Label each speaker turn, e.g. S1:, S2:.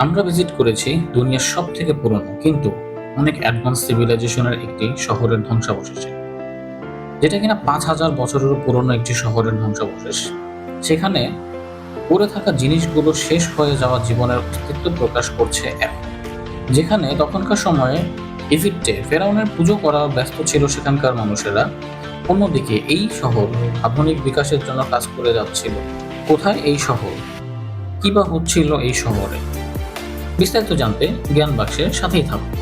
S1: আমরা ভিজিট করেছি দুনিয়ার সব থেকে পুরনো কিন্তু অনেক অ্যাডভান্স সিভিলাইজেশনের একটি শহরের ধ্বংসাবশেষে, যেটা কিনা 5,000 বছরেরও পুরনো একটি শহরের ধ্বংসাবশেষ। সেখানে পড়ে থাকা জিনিসগুলো শেষ হয়ে যাওয়া জীবনের অস্তিত্ব প্রকাশ করছে এখন। যেখানে তখনকার সময়ে ইজিপ্টে ফেরাউনের পুজো করা ব্যস্ত ছিল সেখানকার মানুষেরা, অন্যদিকে এই শহর আধুনিক বিকাশের জন্য কাজ করে যাচ্ছিল। কোথায় এই শহর, কি বা হচ্ছিল এই শহরে, বিস্তারিত জানতে জ্ঞান বাক্সের সাথেই থাকুন।